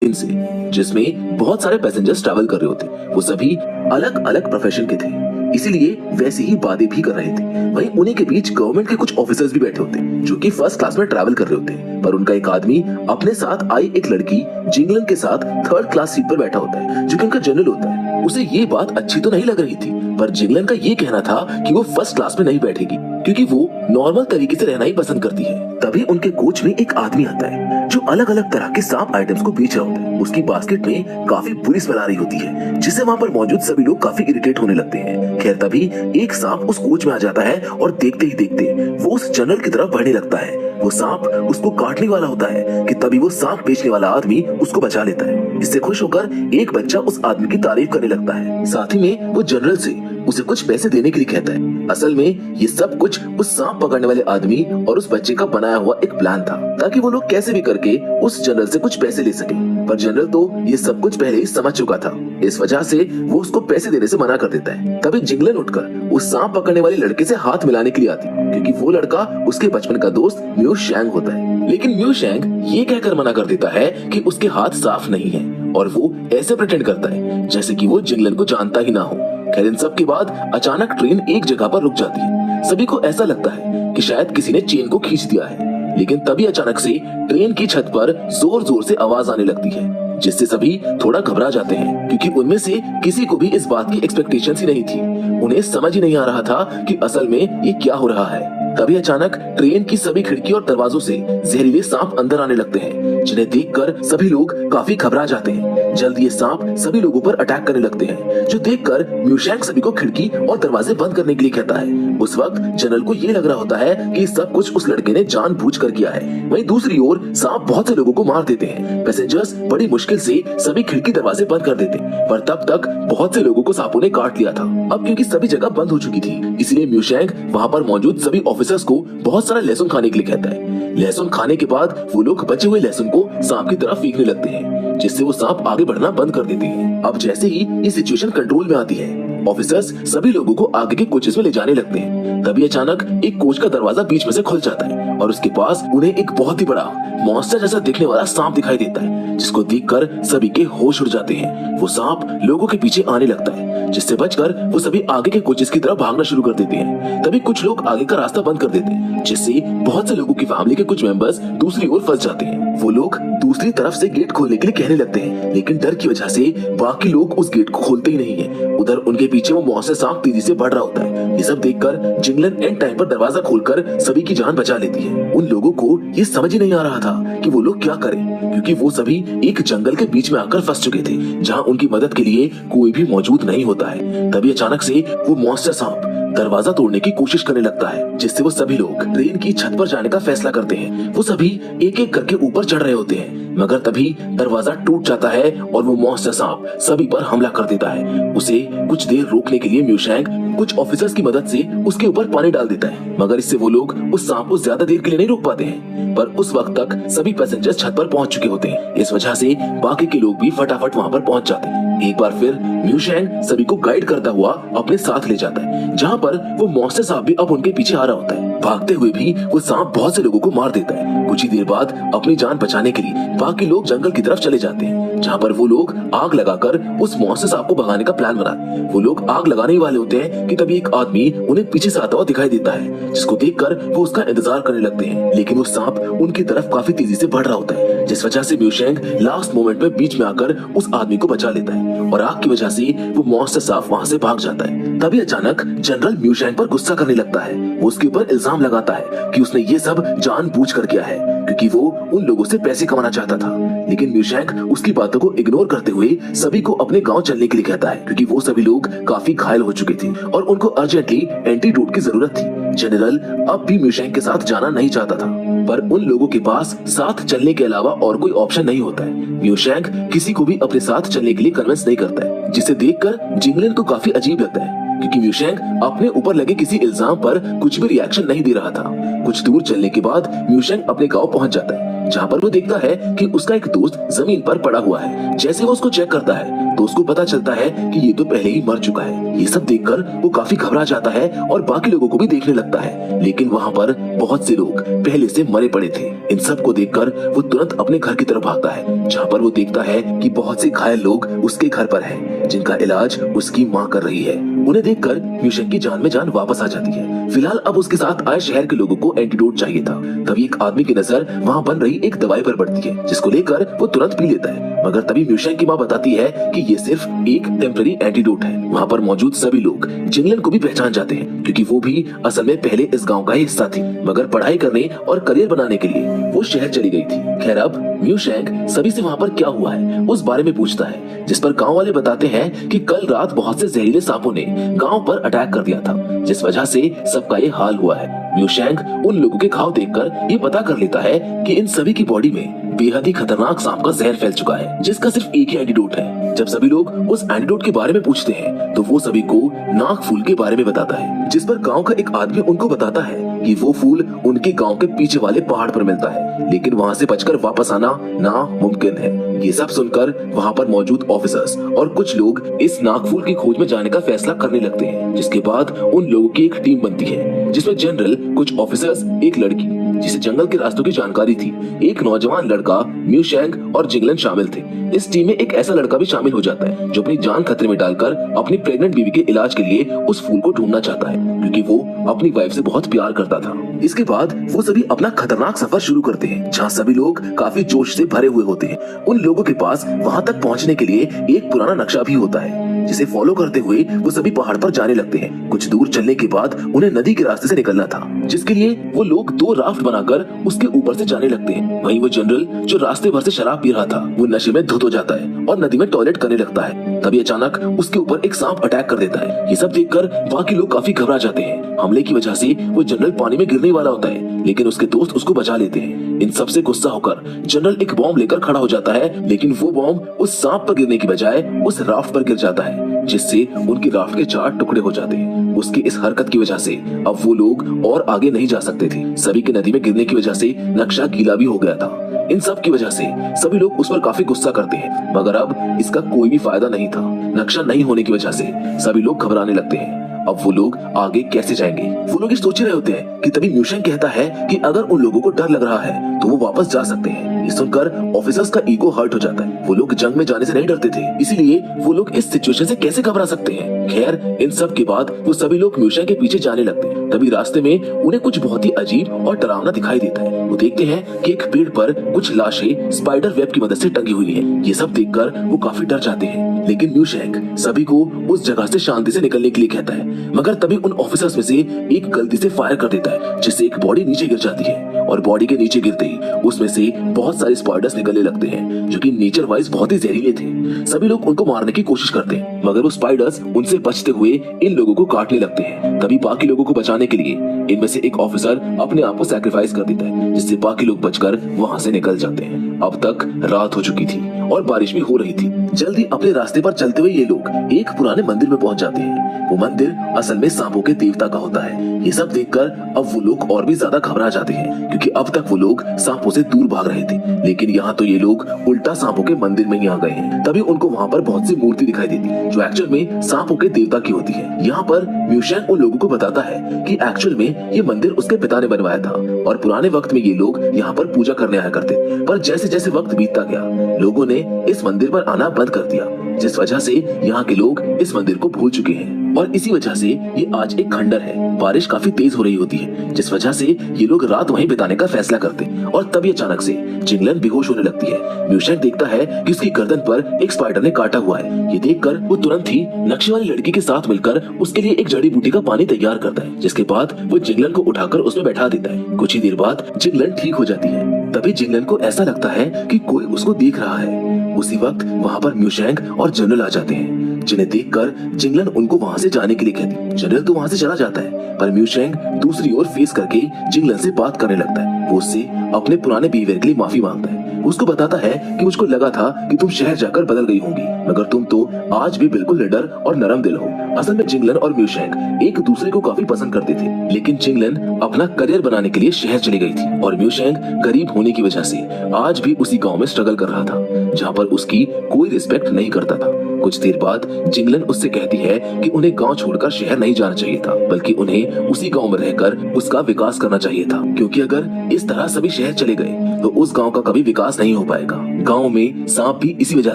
Train से, जिसमें बहुत सारे पैसेंजर्स ट्रैवल कर रहे होते। वो सभी अलग अलग प्रोफेशन के थे, इसीलिए वैसी ही बातें भी कर रहे थे। वहीं उन्हीं के बीच गवर्नमेंट के कुछ ऑफिसर्स भी बैठे होते, जो कि फर्स्ट क्लास में ट्रैवल कर रहे होते। पर उनका एक आदमी अपने साथ आई एक लड़की जिंगलन के साथ थर्ड क्लास सीट पर बैठा होता है, जो कि उनका जनरल होता है। उसे ये बात अच्छी तो नहीं लग रही थी, पर जिंगलन का ये कहना था कि वो फर्स्ट क्लास में नहीं बैठेगी, क्योंकि वो नॉर्मल तरीके से रहना ही पसंद करती है। तभी उनके कोच में एक आदमी आता है, जो अलग अलग तरह के सांप आइटम्स को बेच रहा होता है। उसकी बास्केट में काफी बुरी स्मेल आ रही होती है, जिससे वहाँ पर मौजूद सभी लोग काफी इरिटेट होने लगते हैं। खैर तभी एक सांप उस कोच में आ जाता है और देखते ही देखते वो उस जनरल की तरफ बढ़ने लगता है। वो सांप उसको काटने वाला होता है कि तभी वो सांप बेचने वाला आदमी उसको बचा लेता है। इससे खुश होकर एक बच्चा उस आदमी की तारीफ करने लगता है। साथ ही में वो जनरल से उसे कुछ पैसे देने के लिए कहता है। असल में ये सब कुछ उस सांप पकड़ने वाले आदमी और उस बच्चे का बनाया हुआ एक प्लान था, ताकि वो लोग कैसे भी करके उस जनरल से कुछ पैसे ले सके। पर जनरल तो ये सब कुछ पहले ही समझ चुका था, इस वजह से वो उसको पैसे देने से मना कर देता है। तभी जिंगलन उठकर उस सांप पकड़ने वाले लड़के से हाथ मिलाने के लिए आती, क्योंकि वो लड़का उसके बचपन का दोस्त म्यू शैंग होता है। लेकिन म्यू शैंग ये कहकर मना कर देता है कि उसके हाथ साफ नहीं है, और वो ऐसे प्रिटेंड करता है जैसे कि वो जिंगलन को जानता ही ना हो। खैर इन सब के बाद अचानक ट्रेन एक जगह पर रुक जाती है। सभी को ऐसा लगता है कि शायद किसी ने चेन को खींच दिया है, लेकिन तभी अचानक से ट्रेन की छत पर जोर जोर से आवाज आने लगती है, जिससे सभी थोड़ा घबरा जाते हैं, क्योंकि उनमें से किसी को भी इस बात की एक्सपेक्टेशन ही नहीं थी। उन्हें समझ ही नहीं आ रहा था कि असल में ये क्या हो रहा है। तभी अचानक ट्रेन की सभी खिड़की और दरवाजों से जहरीले सांप अंदर आने लगते हैं, जिन्हें देखकर सभी लोग काफी घबरा जाते हैं। जल्द ये सांप सभी लोगों पर अटैक करने लगते हैं, जो देखकर म्यू शैंग सभी को खिड़की और दरवाजे बंद करने के लिए कहता है। उस वक्त जनरल को ये लग रहा होता है कि सब कुछ उस लड़के ने जानबूझकर किया है। वहीं दूसरी ओर सांप बहुत से लोगों को मार देते हैं। पैसेंजर्स बड़ी मुश्किल से सभी खिड़की दरवाजे बंद कर देते, पर तब तक बहुत से लोगों को सांपों ने काट लिया था। अब क्योंकि सभी जगह बंद हो चुकी थी, इसलिए म्यू शैंग वहाँ पर मौजूद सभी ऑफिसर्स को बहुत सारा लहसुन खाने के लिए कहता है। लहसुन खाने के बाद वो लोग बचे हुए लहसुन को सांप की तरफ फेंकने लगते हैं, जिससे वो सांप आगे बढ़ना बंद कर देते हैं। अब जैसे ही ये सिचुएशन कंट्रोल में आती है, ऑफिसर्स सभी लोगों को आगे के कोचेस में ले जाने लगते हैं। तभी अचानक एक कोच का दरवाजा बीच में से खुल जाता है, और उसके पास उन्हें एक बहुत ही बड़ा मॉन्स्टर जैसा दिखने वाला सांप दिखाई देता है, जिसको देखकर सभी के होश उड़ जाते हैं। वो सांप लोगों के पीछे आने लगता है, जिससे बचकर वो सभी आगे के कोचेस की तरफ भागना शुरू कर देते हैं। तभी कुछ लोग आगे का रास्ता बंद कर देते हैं, जिससे बहुत से लोगों की फैमिली के कुछ मेंबर्स दूसरी ओर फंस जाते हैं। वो लोग दूसरी तरफ से गेट खोलने के लिए कहने लगते हैं, लेकिन डर की वजह से बाकी लोग उस गेट को खोलते ही नहीं है। उधर उनके पीछे वो मौसम सांप तेजी से बढ़ रहा होता है। ये सब देखकर जिंगलन एंड टाइम पर दरवाजा खोलकर सभी की जान बचा लेती है। उन लोगों को ये समझ ही नहीं आ रहा था कि वो लोग क्या करें, क्योंकि वो सभी एक जंगल के बीच में आकर फंस चुके थे, जहाँ उनकी मदद के लिए कोई भी मौजूद नहीं होता है। तभी अचानक से वो मॉन्स्टर सांप दरवाजा तोड़ने की कोशिश करने लगता है, जिससे वो सभी लोग ट्रेन की छत पर जाने का फैसला करते हैं। वो सभी एक एक करके ऊपर चढ़ रहे होते हैं, मगर तभी दरवाजा टूट जाता है और वो मॉन्स्टर सांप सभी पर हमला कर देता है। उसे कुछ देर रोकने के लिए म्यू शैंग कुछ ऑफिसर्स की मदद से उसके ऊपर पानी डाल देता है, मगर इससे वो लोग उस सांप को ज्यादा देर के लिए नहीं रोक पाते हैं। पर उस वक्त तक सभी पैसेंजर्स छत पर पहुंच चुके होते हैं, इस वजह से बाकी के लोग भी फटाफट वहां पर पहुंच जाते हैं। एक बार फिर म्यू शैंग सभी को गाइड करता हुआ अपने साथ ले जाता है, जहाँ पर वो मॉन्स्टर सांप भी अब उनके पीछे आ रहा होता है। भागते हुए भी वो सांप बहुत से लोगों को मार देता है। कुछ ही देर बाद अपनी जान बचाने के लिए बाकी लोग जंगल की तरफ चले जाते हैं, जहाँ पर वो लोग आग लगाकर उस मॉन्स्टर सांप को भगाने का प्लान बनाते। वो लोग आग लगाने ही वाले होते हैं कि तभी एक आदमी उन्हें पीछे से आता हुआ दिखाई देता है, जिसको देखकर वो उसका इंतजार करने लगते हैं। लेकिन वो सांप उनकी तरफ काफी तेजी से बढ़ रहा होता है, जिस वजह से म्यू शैंग लास्ट मोमेंट में बीच में आकर उस आदमी को बचा लेता है, और आग की वजह से वो मॉन्स्टर सांप वहाँ से भाग जाता है। तभी अचानक जनरल म्यू शैंग पर गुस्सा करने लगता है। वो उसके ऊपर इल्जाम लगाता है कि उसने ये सब जानबूझकर किया है, क्योंकि वो उन लोगों से पैसे कमाना चाहता था। लेकिन म्यू शैंग उसकी बातों को इग्नोर करते हुए सभी को अपने गांव चलने के लिए कहता है, क्योंकि वो सभी लोग काफी घायल हो चुके थे और उनको अर्जेंटली एंटीडोट की जरूरत थी। जनरल अब भी म्यू शैंग के साथ जाना नहीं चाहता था, पर उन लोगों के पास साथ चलने के अलावा और कोई ऑप्शन नहीं होता है। म्यू शैंग किसी को भी अपने साथ चलने के लिए कन्विंस नहीं करता है, जिसे देखकर जिंगलन को काफी अजीब लगता है, क्योंकि म्यू शैंग अपने ऊपर लगे किसी इल्जाम पर कुछ भी रिएक्शन नहीं दे रहा था। कुछ दूर चलने के बाद म्यू शैंग अपने गांव पहुंच जाता है, जहाँ पर वो देखता है कि उसका एक दोस्त जमीन पर पड़ा हुआ है। जैसे वो उसको चेक करता है तो उसको पता चलता है कि ये तो पहले ही मर चुका है। ये सब देखकर वो काफी घबरा जाता है और बाकी लोगों को भी देखने लगता है, लेकिन वहाँ पर बहुत से लोग पहले से मरे पड़े थे। इन सब को देखकर वो तुरंत अपने घर की तरफ भागता है, जहाँ पर वो देखता है कि बहुत से घायल लोग उसके घर पर हैं, जिनका इलाज उसकी माँ कर रही है। उन्हें देखकर म्यूशेंग की जान में जान वापस आ जाती है। फिलहाल अब उसके साथ आए शहर के लोगों को एंटीडोट चाहिए था। तभी एक आदमी की नजर वहाँ बन रही एक दवाई पर पड़ती है, जिसको लेकर वो तुरंत पी लेता है। मगर तभी म्यूशेंग की माँ बताती है कि ये सिर्फ एक टेम्पररी एंटीडोट है। वहाँ पर मौजूद सभी लोग जिंगलन को भी पहचान जाते हैं, क्योंकि वो भी असल में पहले इस गाँव का ही हिस्सा थी, मगर पढ़ाई करने और करियर बनाने के लिए वो शहर चली गई थी। खैर अब म्यूशेंग सभी से वहाँ पर क्या हुआ है उस बारे में पूछता है, जिस पर गाँव वाले बताते हैं कि कल रात बहुत से जहरीले सांपों ने गाँव पर अटैक कर दिया था, जिस वजह से सबका ये हाल हुआ है। म्यूशेंग उन लोगों के घाव देखकर ये पता कर लेता है कि इन सभी की बॉडी में बेहद ही खतरनाक सांप का जहर फैल चुका है, जिसका सिर्फ एक ही एंटीडोट है। जब सभी लोग उस एंटीडोट के बारे में पूछते हैं तो वो सभी को नाग फूल के बारे में बताता है, जिस पर गांव का एक आदमी उनको बताता है कि वो फूल उनके गांव के पीछे वाले पहाड़ पर मिलता है, लेकिन वहां से बचकर वापस आना नामुमकिन है। ये सब सुनकर वहां पर मौजूद ऑफिसर्स और कुछ लोग इस नागफूल की खोज में जाने का फैसला करने लगते हैं, जिसके बाद उन लोगों की एक टीम बनती है, जिसमें जनरल, कुछ ऑफिसर्स, एक लड़की जिसे जंगल के रास्तों की जानकारी थी, एक नौजवान लड़का, म्यूशेंग और जिंगलन शामिल थे। इस टीम में एक ऐसा लड़का भी शामिल हो जाता है जो अपनी जान खतरे में डालकर अपनी प्रेग्नेंट बीवी के इलाज के लिए उस फूल को ढूंढना चाहता है, क्योंकि वो अपनी वाइफ से बहुत प्यार करता था। इसके बाद वो सभी अपना खतरनाक सफर शुरू करते हैं, जहाँ सभी लोग काफी जोश से भरे हुए होते हैं। उन लोगों के पास वहाँ तक पहुँचने के लिए एक पुराना नक्शा भी होता है, जिसे फॉलो करते हुए वो सभी पहाड़ पर जाने लगते हैं। कुछ दूर चलने के बाद उन्हें नदी के रास्ते से निकलना था, जिसके लिए वो लोग 2 राफ्ट बनाकर उसके ऊपर से जाने लगते हैं। वहीं वो जनरल जो रास्ते भर से शराब पी रहा था, वो नशे में धुत हो जाता है और नदी में टॉयलेट करने लगता है। तभी अचानक उसके ऊपर एक सांप अटैक कर देता है। ये सब देखकर बाकी लोग काफी घबरा जाते हैं। हमले की वजह से वो जनरल पानी में गिरने वाला होता है, लेकिन उसके दोस्त उसको बचा लेते हैं। इन सब से गुस्सा होकर जनरल एक बॉम्ब लेकर खड़ा हो जाता है, लेकिन वो बॉम्ब उस सांप पर गिरने की बजाय उस राफ्ट पर गिर जाता है, जिससे उनकी राफ्ट के 4 टुकड़े हो जाते हैं। उसकी इस हरकत की वजह से अब वो लोग और आगे नहीं जा सकते थे। सभी के नदी में गिरने की वजह से नक्शा गीला भी हो गया था। इन सब की वजह से सभी लोग उस पर काफी गुस्सा करते हैं, मगर अब इसका कोई भी फायदा नहीं था। नक्शा नहीं होने की वजह से सभी लोग घबराने लगते हैं। अब वो लोग आगे कैसे जाएंगे? वो लोग ये सोच रहे होते हैं कि तभी म्यूशेंग कहता है कि अगर उन लोगों को डर लग रहा है तो वो वापस जा सकते हैं। ये सुनकर ऑफिसर्स का ईगो हर्ट हो जाता है। वो लोग जंग में जाने से नहीं डरते थे, इसीलिए वो लोग इस सिचुएशन से कैसे घबरा सकते हैं। खैर इन सब के बाद वो सभी लोग म्यूशेंग के पीछे जाने लगते हैं। तभी रास्ते में उन्हें कुछ बहुत ही अजीब और डरावना दिखाई देता है। वो देखते हैं कि एक पेड़ पर कुछ लाशें स्पाइडर वेब की मदद से टंगी हुई है। ये सब देखकर वो काफी डर जाते हैं, लेकिन म्यूशेंग सभी को उस जगह से शांति से निकलने के लिए कहता है। मगर तभी उन ऑफिसर्स में से एक गलती से फायर कर देता है, जिससे एक बॉडी नीचे गिर जाती है, और बॉडी के नीचे गिरते ही उसमें से बहुत सारे स्पाइडर्स निकलने लगते हैं, जो कि नेचर वाइज बहुत ही जहरीले थे। सभी लोग उनको मारने की कोशिश करते हैं, मगर वो स्पाइडर्स उनसे बचते हुए इन लोगों को काटने लगते हैं। तभी बाकी लोगों को बचाने के लिए इनमें से एक ऑफिसर अपने आप को सैक्रिफाइस कर देता है, जिससे बाकी लोग बचकर वहाँ से निकल जाते हैं। अब तक रात हो चुकी थी और बारिश भी हो रही थी। जल्दी अपने रास्ते पर चलते हुए ये लोग एक पुराने मंदिर में पहुंच जाते हैं। वो मंदिर असल में सांपों के देवता का होता है। ये सब देखकर अब वो लोग और भी ज्यादा घबरा जाते हैं, क्योंकि अब तक वो लोग सांपों से दूर भाग रहे थे, लेकिन यहाँ तो ये लोग उल्टा सांपों के मंदिर में ही आ गए हैं। तभी उनको वहाँ पर बहुत सी मूर्ति दिखाई देती, जो एक्चुअल में सांपों के देवता की होती है। यहाँ पर म्यूशेंग उन लोगों को बताता है कि एक्चुअल में ये मंदिर उसके पिता ने बनवाया था, और पुराने वक्त में ये लोग यहाँ पर पूजा करने आया करते। पर जैसे जैसे वक्त बीतता गया, लोगों ने इस मंदिर पर आना बंद कर दिया, जिस वजह से यहाँ के लोग इस मंदिर को भूल चुके हैं, और इसी वजह से ये आज एक खंडर है। बारिश काफी तेज हो रही होती है, जिस वजह से ये लोग रात वहीं बिताने का फैसला करते हैं। और तभी अचानक से जिंगलन बेहोश होने लगती है। म्यूशेंग देखता है कि उसकी गर्दन पर एक स्पाइडर ने काटा हुआ है। ये देखकर वो तुरंत ही नक्शे वाली लड़की के साथ मिलकर उसके लिए एक जड़ी बूटी का पानी तैयार करता है, जिसके बाद वो जिंगलन को उठाकर उसमें बैठा देता है। कुछ ही देर बाद जिंगलन ठीक हो जाती है। तभी जिंगलन को ऐसा लगता है कि कोई उसको देख रहा है। उसी वक्त वहाँ पर म्यूशेंग और जनरल आ जाते हैं, जिन्हें देखकर जिंगलन उनको वहाँ से जाने के लिए कहती। जनरल तो वहाँ से चला जाता है, पर म्यूशेंग दूसरी ओर फेस करके जिंगलन से बात करने लगता है। वो उससे अपने पुराने बिहेवियर के लिए माफी मांगता है। उसको बताता है कि मुझको लगा था कि तुम शहर जाकर बदल गई होंगी, मगर तुम तो आज भी बिल्कुल निडर और नरम दिल हो। असल में जिंगलन और म्यूशेंग एक दूसरे को काफी पसंद करते थे, लेकिन जिंगलन अपना करियर बनाने के लिए शहर चली गई थी और म्यूशेंग गरीब होने की वजह से आज भी उसी गांव में स्ट्रगल कर रहा था, जहां पर उसकी कोई रिस्पेक्ट नहीं करता था। कुछ देर बाद जिंगलन उससे कहती है कि उन्हें गांव छोड़कर शहर नहीं जाना चाहिए था, बल्कि उन्हें उसी गांव में रहकर उसका विकास करना चाहिए था, क्योंकि अगर इस तरह सभी शहर चले गए तो उस गांव का कभी विकास नहीं हो पाएगा। गांव में सांप भी इसी वजह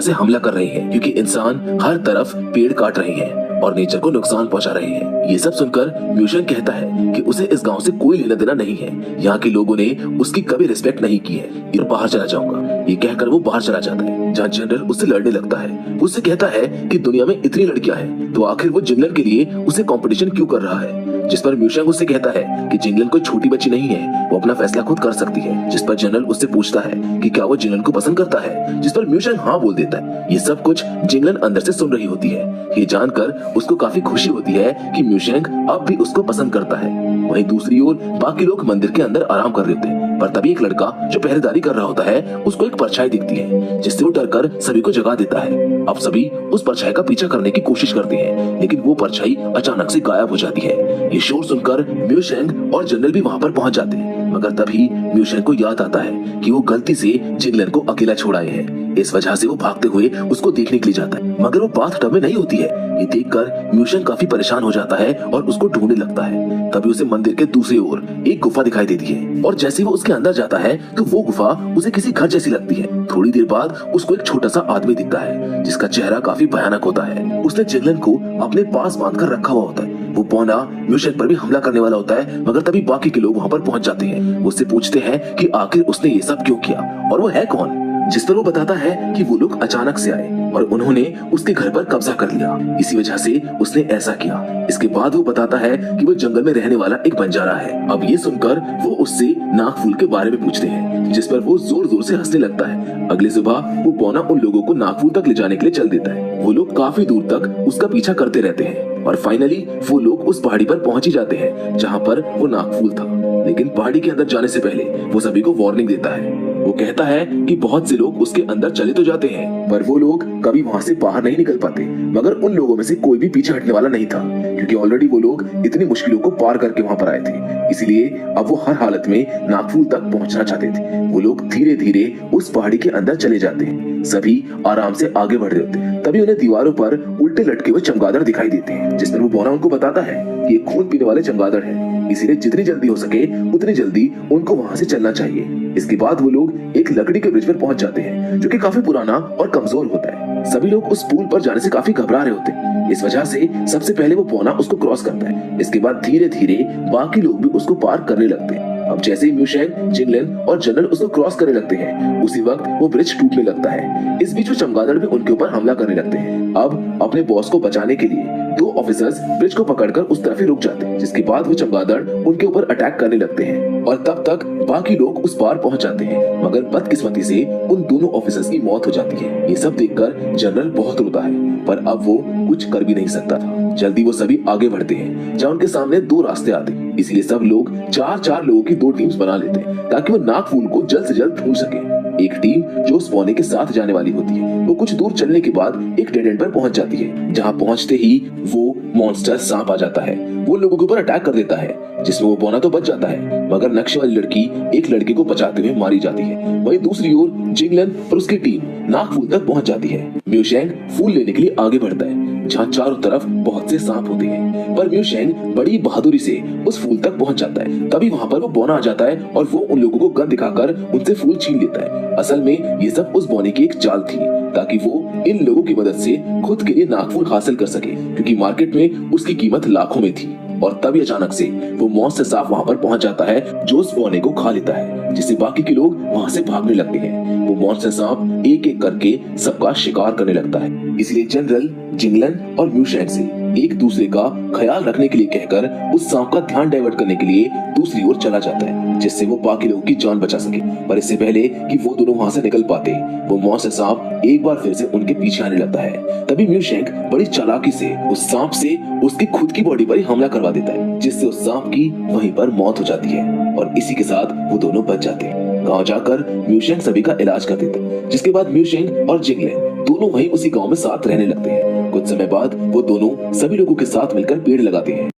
से हमला कर रहे हैं, क्योंकि इंसान हर तरफ पेड़ काट रहे हैं और नेचर को नुकसान पहुंचा रहे हैं। ये सब सुनकर म्यूशेंग कहता है कि उसे इस गांव से कोई लेना देना नहीं है, यहाँ के लोगों ने उसकी कभी रिस्पेक्ट नहीं की है, ये बाहर चला जाऊंगा। ये कहकर वो बाहर चला जाता है, जहाँ जनरल उससे लड़ने लगता है। वो उससे कहता है कि दुनिया में इतनी लड़कियां हैं, तो आखिर वो जिंगलन के लिए उसे कंपटीशन क्यों कर रहा है। जिस पर म्यूशेंग उससे कहता है कि जिंगलन कोई छोटी बच्ची नहीं है, वो अपना फैसला खुद कर सकती है। जिस पर जनरल उससे पूछता है कि क्या वो जिंगलन को पसंद करता है, जिस पर म्यूशेंग हाँ बोल देता है। ये सब कुछ जिंगलन अंदर से सुन रही होती है। ये जानकर उसको काफी खुशी होती है कि म्यूशेंग अब भी उसको पसंद करता है। वहीं दूसरी ओर बाकी लोग मंदिर के अंदर आराम कर रहे होते हैं, पर तभी एक लड़का जो पहरेदारी कर रहा होता है उसको एक परछाई दिखती है, जिससे वो डरकर सभी को जगा देता है। अब सभी उस परछाई का पीछा करने की कोशिश करते हैं, लेकिन वो परछाई अचानक से गायब हो जाती है। ये शोर सुनकर म्यूशेंग और जनरल भी वहाँ पर पहुंच जाते हैं, मगर तभी म्यूशेंग को याद आता है कि वो गलती से जिंगलन को अकेला छोड़ आए हैं। इस वजह से वो भागते हुए उसको देखने के लिए जाता है, मगर वो बाथ टब में नहीं होती है। ये देखकर म्यूशेंग काफी परेशान हो जाता है और उसको ढूंढने लगता है। तभी उसे मंदिर के दूसरी ओर एक गुफा दिखाई देती है, और जैसे वो उसके अंदर जाता है तो वो गुफा उसे किसी घर जैसी लगती है। थोड़ी देर बाद उसको एक छोटा सा आदमी दिखता है, जिसका चेहरा काफी भयानक होता है। उसने जिंगलन को अपने पास बांध कर रखा हुआ होता है। वो पौना म्यूशेंग पर भी हमला करने वाला होता है, मगर तभी बाकी के लोग वहाँ पर पहुंच जाते हैं। उससे पूछते हैं कि आखिर उसने ये सब क्यों किया और वो है कौन। जिस पर वो बताता है कि वो लोग अचानक से आए और उन्होंने उसके घर पर कब्जा कर लिया, इसी वजह से उसने ऐसा किया। इसके बाद वो बताता है कि वो जंगल में रहने वाला एक बंजारा है। अब ये सुनकर वो उससे नागफूल के बारे में पूछते हैं, जिस पर वो जोर जोर से हंसने लगता है। अगली सुबह वो पौना उन लोगों को नागफूल तक ले जाने के लिए चल देता है। वो लोग काफी दूर तक उसका पीछा करते रहते हैं और फाइनली वो लोग उस पहाड़ी पर पहुंच ही जाते हैं, जहाँ पर वो नागफूल था। लेकिन पहाड़ी के अंदर जाने से पहले वो सभी को वार्निंग देता है। वो कहता है कि बहुत से लोग उसके अंदर चले तो जाते हैं, पर वो लोग कभी वहाँ से बाहर नहीं निकल पाते। मगर उन लोगों में से कोई भी पीछे हटने वाला नहीं था, क्योंकि ऑलरेडी वो लोग इतनी मुश्किलों को पार करके वहाँ पर आए थे। इसलिए अब वो हर हालत में नागफूल तक पहुँचना चाहते थे। वो लोग धीरे धीरे उस पहाड़ी के अंदर चले जाते हैं। सभी आराम से आगे बढ़ रहे होते हैं। तभी उन्हें दीवारों पर उल्टे लटके हुए चमगादड़ दिखाई देते हैं, जिसमें वो बोना उनको बताता है कि ये खून पीने वाले चमगादड़ हैं, इसीलिए जितनी जल्दी हो सके उतनी जल्दी उनको वहाँ से चलना चाहिए। इसके बाद वो लोग एक लकड़ी के ब्रिज पर पहुंच जाते हैं, जो कि काफी पुराना और कमजोर होता है। सभी लोग उस पुल पर जाने से काफी घबरा रहे होते हैं। इस वजह से सबसे पहले वो पौना उसको क्रॉस करता है। इसके बाद धीरे धीरे बाकी लोग भी उसको पार करने लगते हैं। अब जैसे ही म्यूशेंग, जिंगलन और जनरल उसको क्रॉस करने लगते हैं, उसी वक्त वो ब्रिज टूटने लगता है। इस बीच वो चमगादड़ भी उनके ऊपर हमला करने लगते हैं। अब अपने बॉस को बचाने के लिए दो ऑफिसर्स ब्रिज को पकड़कर उस तरफ ही रुक जाते हैं, जिसके बाद वो चमगादड़ उनके ऊपर अटैक करने लगते हैं और तब तक बाकी लोग उस पार पहुंच जाते हैं। मगर बदकिस्मती से उन दोनों ऑफिसर्स की मौत हो जाती है। ये सब देखकर जनरल बहुत रोता है, पर अब वो कुछ कर भी नहीं सकता था। जल्दी वो सभी आगे बढ़ते हैं, जहाँ उनके सामने दो रास्ते आते हैं। इसलिए सब लोग चार लोगों की दो टीम्स बना लेते हैं, ताकि वो नागफूल को जल्द से जल्द ढूंढ सके। एक टीम जो उस पौने के साथ जाने वाली होती है, वो कुछ दूर चलने के बाद एक डेड एंड पर पहुंच जाती है, जहाँ पहुंचते ही वो मॉन्स्टर सांप आ जाता है। वो लोगों के ऊपर अटैक कर देता है, जिसमें वो पौना तो बच जाता है, मगर नक्शे वाली लड़की एक लड़के को बचाते हुए मारी जाती है। वहीं दूसरी ओर जिंगलन और उसकी टीम नागफूल तक पहुंच जाती है। म्यूशेंग फूल लेने के लिए आगे बढ़ता है, जहाँ चारों तरफ बहुत से सांप होते हैं, पर म्यूशेंग बड़ी बहादुरी से उस फूल तक पहुंच जाता है। तभी वहाँ पर वो बौना आ जाता है और वो उन लोगों को गन दिखाकर उनसे फूल छीन लेता है। असल में ये सब उस बौने की एक चाल थी, ताकि वो इन लोगों की मदद से खुद के लिए नागफूल हासिल कर सके, क्योंकि मार्केट में उसकी कीमत लाखों में थी। और तभी अचानक से वो मॉन्स्टर सांप वहाँ पर पहुंच जाता है, जो उस बौने को खा लेता है, जिससे बाकी के लोग वहाँ से भागने लगते हैं। वो मॉन्स्टर सांप एक एक करके सबका शिकार करने लगता है। इसलिए जनरल जिंगलन और म्यूशेंग से एक दूसरे का ख्याल रखने के लिए कहकर उस सांप का ध्यान डाइवर्ट करने के लिए दूसरी ओर चला जाता है, जिससे वो बाकी लोगों की जान बचा सके। पर इससे पहले कि वो दोनों वहाँ से निकल पाते, वो मॉन्स्टर सांप एक बार फिर से उनके पीछे आने लगता है। तभी म्यूशेंग बड़ी चालाकी से उस सांप से उसकी खुद की बॉडी पर ही हमला करवा देता है, जिससे उस सांप की वहीं पर मौत हो जाती है और इसी के साथ वो दोनों बच जाते हैं। गांव जाकर म्यूशेंग सभी का इलाज कर देते हैं, जिसके बाद म्यूशेंग और जिंगलेन दोनों वहीं उसी गांव में साथ रहने लगते हैं। कुछ समय बाद वो दोनों सभी लोगों के साथ मिलकर पेड़ लगाते हैं।